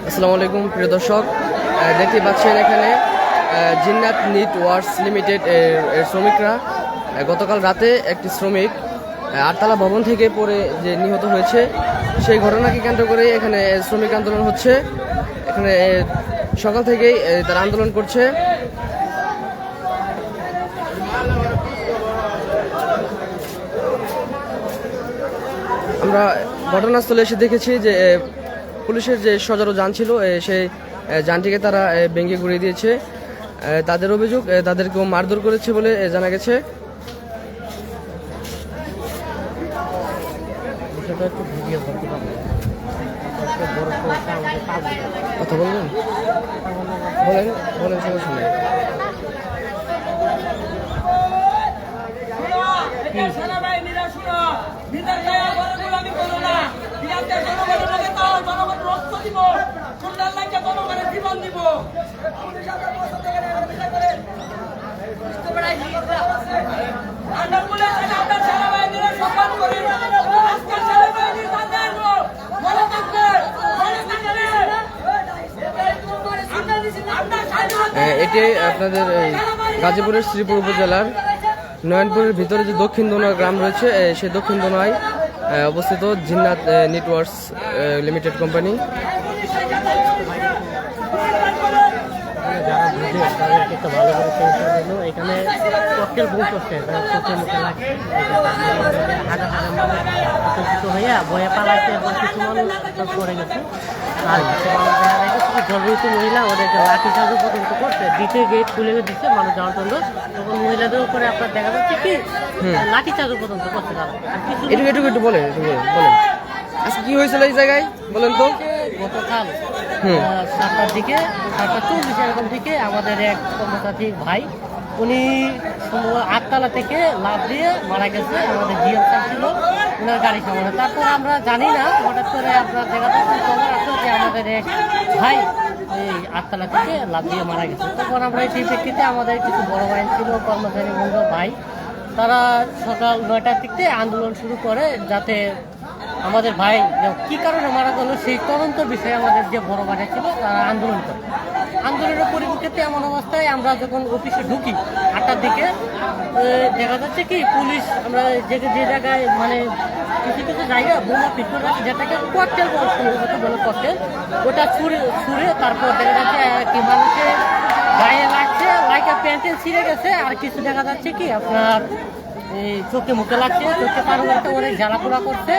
আসসালামু আলাইকুম প্রিয় দর্শক, দেখতে পাচ্ছেন এখানে জিন্নাত নিট ওয়ার্কস লিমিটেড এর শ্রমিকরা গতকাল রাতে একটি শ্রমিক আটতলা ভবন থেকে পড়ে যে নিহত হয়েছে, সেই ঘটনাকে কেন্দ্র করে এখানে শ্রমিক আন্দোলন হচ্ছে। এখানে সকাল থেকেই তারা আন্দোলন করছে। আমরা ঘটনাস্থলে এসে দেখেছি যে পুলিশের যে সজারু যান ছিল সেই যানটিকে তারা ভেঙে গুঁড়িয়ে দিয়েছে। তাদের অভিযোগ তাদেরকেও মারধর করেছে বলে জানা গেছে। কথা বলবেন? বলেন বলেন, সমস্যা নেই। এটি আপনাদের গাজীপুরের শ্রীপুর উপজেলার নয়নপুরের ভিতরে যে দক্ষিণ দোনা গ্রাম রয়েছে, সেই দক্ষিণ দোনায় অবস্থিত জিন্নাত নিট ওয়ার্কস লিমিটেড কোম্পানি। যারা বুঝে তাদেরকে একটু ভালো করে চিকিৎসার জন্য এখানে ককটেল বউ করছে, চোখে মুখে লাগছে, হাজার হাজার মানুষ একত্রিত হইয়া বয়ে পালাইছে এবং কিছু মানুষ পড়ে গেছে। আর গর্ভবতী মহিলা ওদেরকে লাঠি চার্জ পর্যন্ত করছে, দ্বিতীয় গেট খুলে দিচ্ছে মানুষ যাওয়ার জন্য। তখন মহিলাদের উপরে আপনার দেখা যাচ্ছে কি লাঠি চার্জ পর্যন্ত করছে তারা। একটু বলেন আজকে কি হয়েছিল এই জায়গায় বলেন তো? গতকাল 7টার দিকে 7:40 এরকম দিকে আমাদের এক কর্মচারী ভাই, উনি 8তলা থেকে লাফ দিয়ে মারা গেছে। আমাদের জিএম স্যার ছিল ওনার গাড়ি সামনে। তারপর আমরা জানি না, হঠাৎ করে আপনার দেখা যাচ্ছে খবর আসলো যে আমাদের এক ভাই এই 8তলা থেকে লাফ দিয়ে মারা গেছে। তখন আমরা এই প্রেক্ষিতে আমাদের কিছু বড় ভাই ছিল, কর্মচারী বন্ধু ভাই, তারা সকাল 9টার থেকে আন্দোলন শুরু করে যাতে আমাদের ভাই কি কারণে মারা গেল সেই তদন্ত বিষয়ে আমাদের যে বড় ভাই ছিল তারা আন্দোলন করে। আন্দোলনের পরিপ্রেক্ষিতে এমন অবস্থায় আমরা যখন অফিসে ঢুকি 8টার দিকে, দেখা যাচ্ছে কি পুলিশ আমরা যে জায়গায় মানে কিছু কিছু জায়গায় বোমা পিস্তল আছে, যেটাকে ককটেল বলে ককটেল, ওটা ছুঁড়ে তারপর দেখা যাচ্ছে কি মানুষের গায়ে লাগছে, লাইকা প্যান্টেল ছিঁড়ে গেছে। আর কিছু দেখা যাচ্ছে কি আপনার এই চোখে মুখে লাগছে, চোখে পার করতে অনেক জ্বালাপোড়া করছে।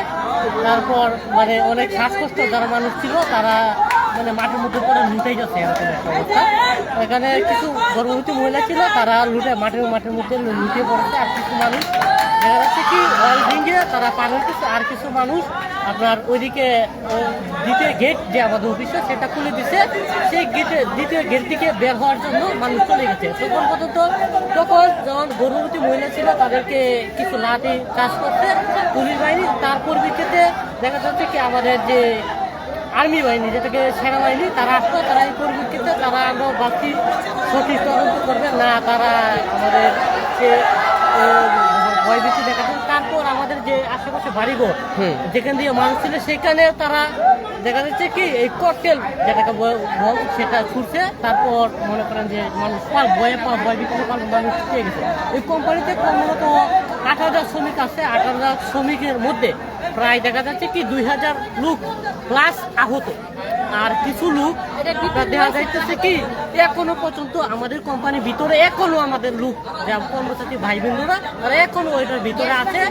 তারপর মানে অনেক শ্বাসকষ্ট যারা মানুষ ছিল তারা মানে মাঠের মধ্যে পরে লুটেই যাচ্ছে, এরকম একটা অবস্থা। এখানে কিছু গর্ভবতী মহিলা ছিল, তারা মাঠের মধ্যে লুটিয়ে পড়েছে। আর কিছু মানুষ দেখা যাচ্ছে কি অয়েল ভেঙে তারা পার হইতেছে। আর কিছু মানুষ আপনার ওইদিকে দ্বিতীয় গেট যে আমাদের অফিসে সেটা খুলে দিচ্ছে, সেই দ্বিতীয় গেট থেকে বের হওয়ার জন্য মানুষ চলে গেছে। তখন যখন গর্ভবতী মহিলা ছিল তাদেরকে কিছু লাঠি চাষ করতে পুলিশ বাহিনী, তার পরিপ্রেক্ষিতে দেখা যাচ্ছে কি আমাদের যে আর্মি বাহিনী যেটাকে সেনাবাহিনী তারা আসতো। তারা এই পরিপ্রেক্ষিতে তারা আমরা ভাবছি সঠিক তদন্ত করবে না, তারা আমাদের যে ভয় বেশি দেখাচ্ছে। তারপর আমাদের যে আশেপাশে বাড়িঘর যেখান দিয়ে মানুষ ছিল সেখানে তারা দেখা যাচ্ছে কি এই ককটেল যেটাকে সেটা ছুটছে। তারপর মনে করেন যে মানুষ ভয় বিক্রি মানুষ পেয়ে গেছে। এই কোম্পানিতে কর্মরত 8,000 শ্রমিক আছে। 8,000 শ্রমিকের মধ্যে প্রায় দেখা যাচ্ছে কি 2,000 লোক প্লাস আহত। আর কিছু লোক দেখা যাইতেছে কি এখনো পর্যন্ত আমাদের কোম্পানির ভিতরে এখনো আমাদের লোক যা কর্মচারী ভাই বোনরা তারা এখনো ওইটার ভিতরে আছে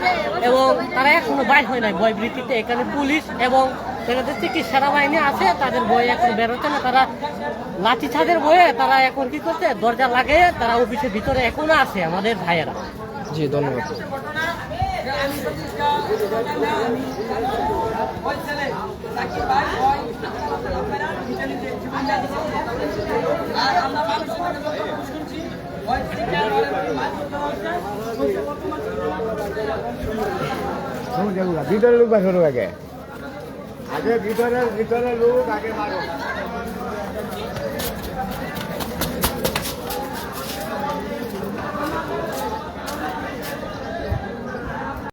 এবং তারা এখনো বাইর হয় নাই ভয়ভীতিতে। এখানে পুলিশ এবং দেখা যাচ্ছে কি সেনাবাহিনী আছে, তাদের বয়ে এখন বেরোচ্ছে না। তারা লাঠি ছাদের বয়ে তারা এখন কি করছে, দরজা লাগিয়ে তারা অফিসের ভিতরে এখনো আছে আমাদের ভাইয়েরা। জি, ধন্যবাদ। ভিতরে লোক বাসন আগে ভিতরে লোক আগে